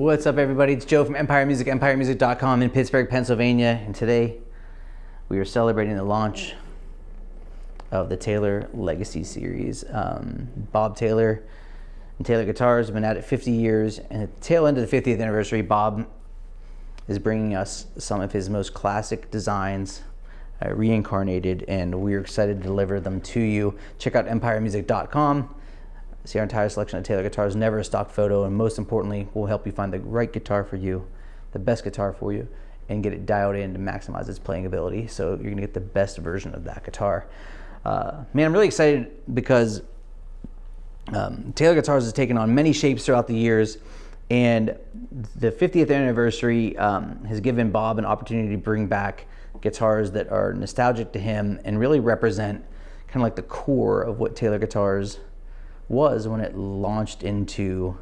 What's up, everybody? It's Joe from Empire Music, empiremusic.com in Pittsburgh, Pennsylvania. And today we are celebrating the launch of the Taylor Legacy Series. Bob Taylor and Taylor Guitars have been at it 50 years. And at the tail end of the 50th anniversary, Bob is bringing us some of his most classic designs reincarnated, and we're excited to deliver them to you. Check out empiremusic.com. See our entire selection of Taylor guitars, never a stock photo, and most importantly, we'll help you find the right guitar for you, the best guitar for you, and get it dialed in to maximize its playing ability, so you're gonna get the best version of that guitar. Man, I'm really excited because Taylor Guitars has taken on many shapes throughout the years, and the 50th anniversary has given Bob an opportunity to bring back guitars that are nostalgic to him and really represent kind of like the core of what Taylor Guitars was when it launched into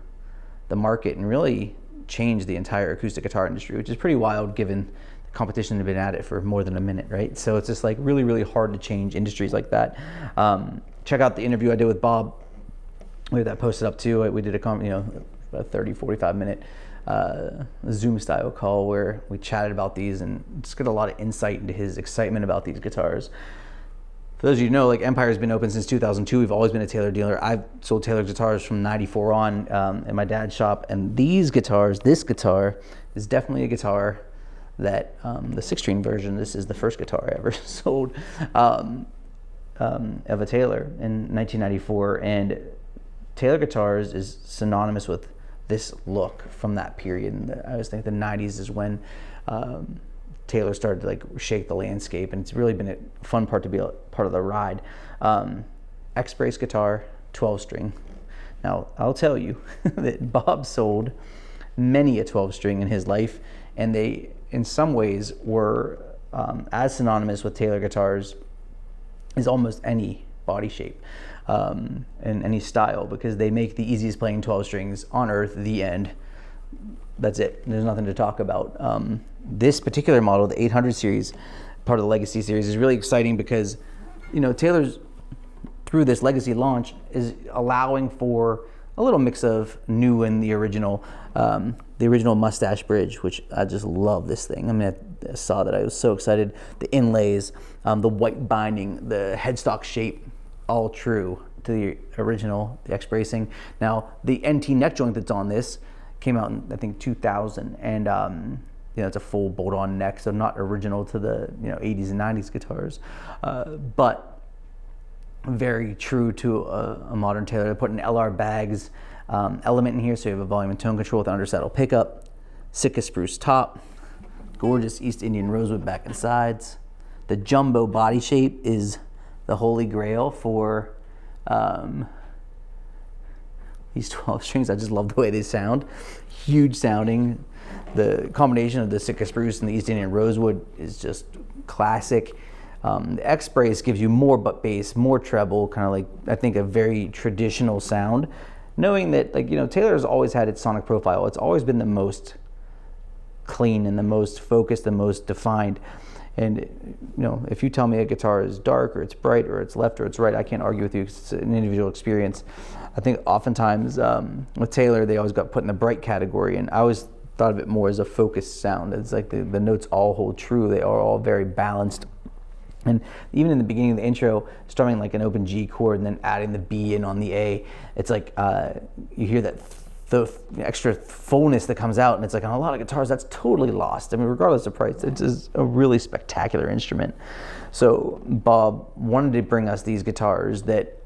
the market and really changed the entire acoustic guitar industry, which is pretty wild given the competition had been at it for more than a minute, right? So it's just like really, really hard to change industries like that. Check out the interview I did with Bob. We have that posted up too. We did a 30, 45 minute Zoom style call where we chatted about these and just get a lot of insight into his excitement about these guitars. For those of you who know, like, Empire's been open since 2002. We've always been a Taylor dealer. I've sold Taylor guitars from 94 on in my dad's shop. And these guitars, this guitar is definitely a guitar that, the 6-string version, this is the first guitar I ever sold of a Taylor in 1994. And Taylor Guitars is synonymous with this look from that period. And I always think the 90s is when Taylor started to like shake the landscape, and it's really been a fun part to be a part of the ride. X-Brace guitar, 12-string. Now, I'll tell you that Bob sold many a 12-string in his life, and they, in some ways, were as synonymous with Taylor guitars as almost any body shape and any style, because they make the easiest playing 12 strings on earth, the end. That's it. There's nothing to talk about. This particular model, the 800 series, part of the Legacy series, is really exciting because, you know, Taylor's, through this Legacy launch, is allowing for a little mix of new and the original Mustache Bridge, which I just love this thing. I mean, I saw that, I was so excited. The inlays, the white binding, the headstock shape, all true to the original, the X-bracing. Now, the NT neck joint that's on this came out in, I think, 2000, and it's a full bolt-on neck, so not original to the 80s and 90s guitars, but very true to a modern Taylor. I put an LR Bags element in here, so you have a volume and tone control with an undersaddle pickup, Sitka spruce top, gorgeous East Indian rosewood back and sides. The jumbo body shape is the holy grail for these 12 strings. I just love the way they sound. Huge sounding. The combination of the Sitka spruce and the East Indian rosewood is just classic. The X-Brace gives you more butt bass, more treble, kind of like, I think, a very traditional sound. Knowing that, like, Taylor's always had its sonic profile. It's always been the most clean and the most focused, the most defined. And if you tell me a guitar is dark or it's bright or it's left or it's right, I can't argue with you. It's an individual experience. I think oftentimes with Taylor, they always got put in the bright category, and I always thought of it more as a focused sound. It's like the notes all hold true. They are all very balanced. And even in the beginning of the intro, strumming like an open G chord and then adding the B in on the A, it's like you hear that the extra fullness that comes out, and it's like on a lot of guitars that's totally lost. I mean, regardless of price, it's just a really spectacular instrument. So Bob wanted to bring us these guitars that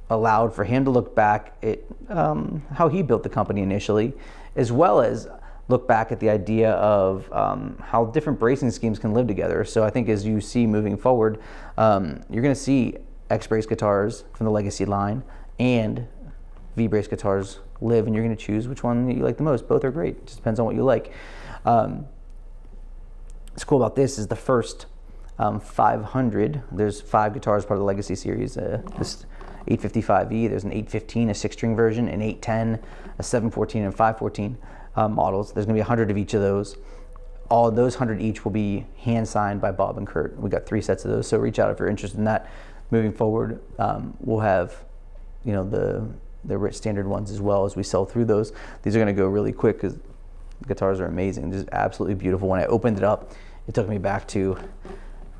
allowed for him to look back at how he built the company initially, as well as look back at the idea of how different bracing schemes can live together. So I think as you see moving forward, you're going to see X-Brace guitars from the Legacy line and V-Brace guitars live, and you're going to choose which one you like the most. Both are great. It just depends on what you like. What's cool about this is the first 500. There's 5 guitars part of the Legacy series. This 855E, there's an 815, a 6-string version, an 810, a 714, and 514 models. There's going to be 100 of each of those. All of those 100 each will be hand signed by Bob and Kurt. We got 3 sets of those, so reach out if you're interested in that. Moving forward, we'll have the rich standard ones as well as we sell through those. These are going to go really quick because The guitars are amazing, just absolutely beautiful. When I opened it up, it took me back to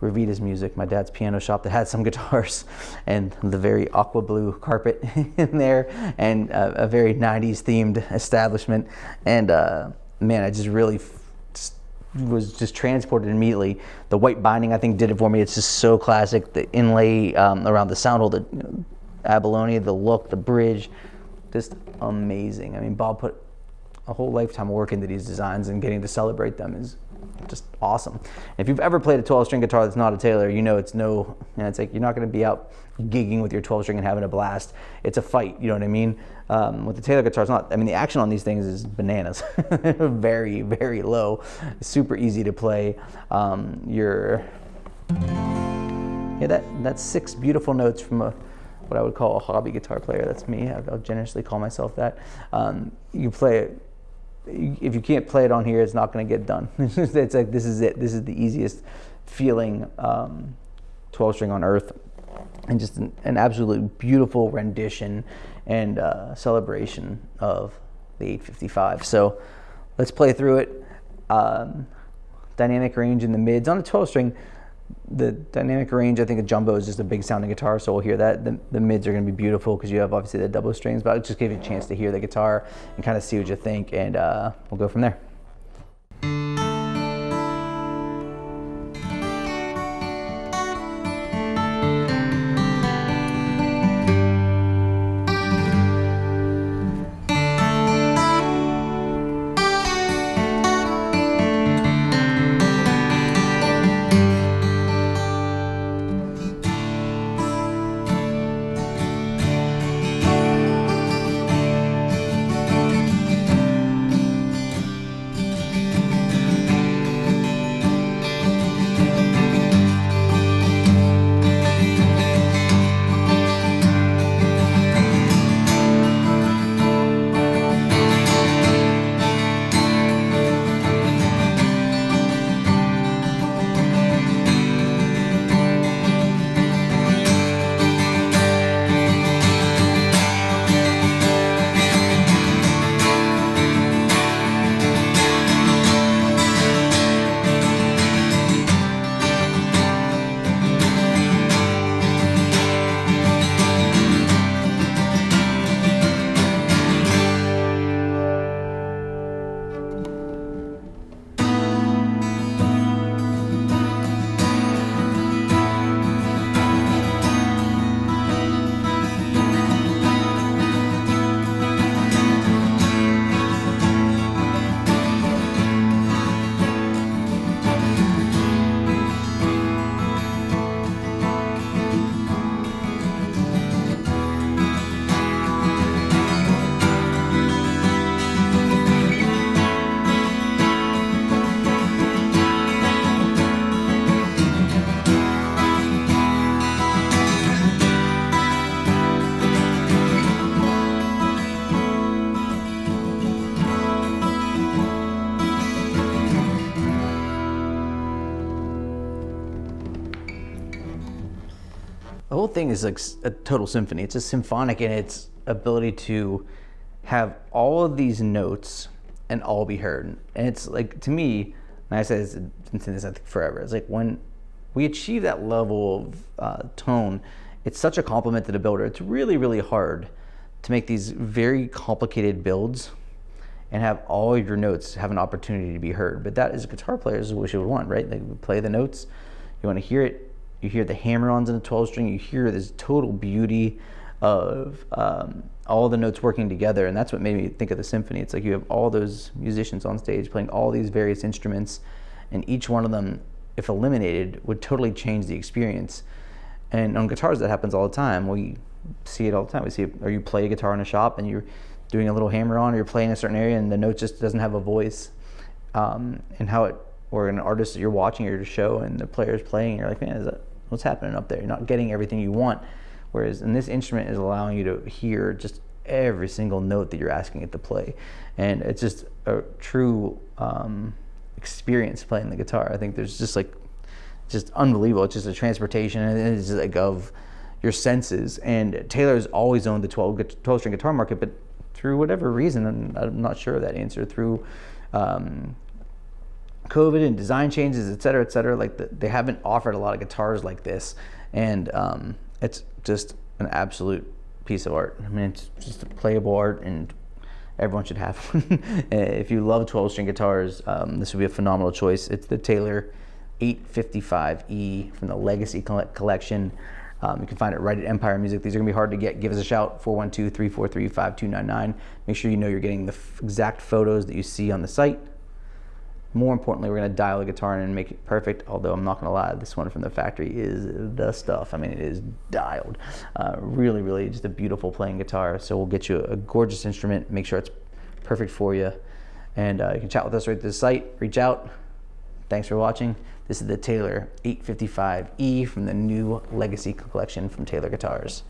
Ravita's music, my dad's piano shop that had some guitars, and the very aqua blue carpet in there, and a very 90s themed establishment. And man, I just really was just transported immediately. The white binding, I think, did it for me. It's just so classic. The inlay around the sound hole, the abalone, the look, the bridge, just amazing. I mean, Bob put a whole lifetime of work into these designs, and getting to celebrate them is just awesome. If you've ever played a 12-string guitar that's not a Taylor, you know it's it's like you're not going to be out gigging with your 12-string and having a blast. It's a fight, you know what I mean? With the Taylor guitar, it's not. I mean, the action on these things is bananas. Very, very low. Super easy to play. That's 6 beautiful notes from what I would call a hobby guitar player. That's me. I'll generously call myself that. You play it. If you can't play it on here, it's not going to get done. It's like, this is it. This is the easiest feeling 12-string on earth, and just an absolutely beautiful rendition and celebration of the 855. So let's play through it. Dynamic range in the mids. On a 12-string, the dynamic range, I think a jumbo is just a big sounding guitar, so we'll hear that. The mids are going to be beautiful because you have obviously the double strings, but I'll just give you a chance to hear the guitar and kind of see what you think, and we'll go from there. The whole thing is like a total symphony. It's a symphonic in its ability to have all of these notes and all be heard. And it's like, to me, and I say this, been saying this I think forever, it's like when we achieve that level of tone, it's such a compliment to the builder. It's really, really hard to make these very complicated builds and have all of your notes have an opportunity to be heard. But that, as guitar players, is what you would want, right? Like, you play the notes, you want to hear it. You hear the hammer-ons in the 12-string. You hear this total beauty of all the notes working together, and that's what made me think of the symphony. It's like you have all those musicians on stage playing all these various instruments, and each one of them, if eliminated, would totally change the experience. And on guitars, that happens all the time. We see it all the time. We see it, or you play a guitar in a shop, and you're doing a little hammer-on, or you're playing a certain area, and the note just doesn't have a voice. And how it, or an artist that you're watching your show, and the player's playing, and you're like, man, is that what's happening up there? You're not getting everything you want. Whereas in this instrument is allowing you to hear just every single note that you're asking it to play. And it's just a true experience playing the guitar. I think there's just unbelievable. It's just a transportation, and it's just like of your senses. And Taylor's always owned the 12-string guitar market, but through whatever reason, and I'm not sure of that answer, through COVID and design changes, et cetera, like they haven't offered a lot of guitars like this, and it's just an absolute piece of art. I mean, it's just a playable art, and everyone should have one. If you love 12-string guitars, this would be a phenomenal choice. It's the Taylor 855E from the Legacy Collection. You can find it right at Empire Music. These are gonna be hard to get. Give us a shout, 412-343-5299. Make sure you know you're getting the exact photos that you see on the site. More importantly, we're gonna dial the guitar in and make it perfect, although I'm not gonna lie, this one from the factory is the stuff. I mean, it is dialed. Really, really just a beautiful playing guitar. So we'll get you a gorgeous instrument, make sure it's perfect for you. And you can chat with us right at the site, reach out. Thanks for watching. This is the Taylor 855E from the new Legacy Collection from Taylor Guitars.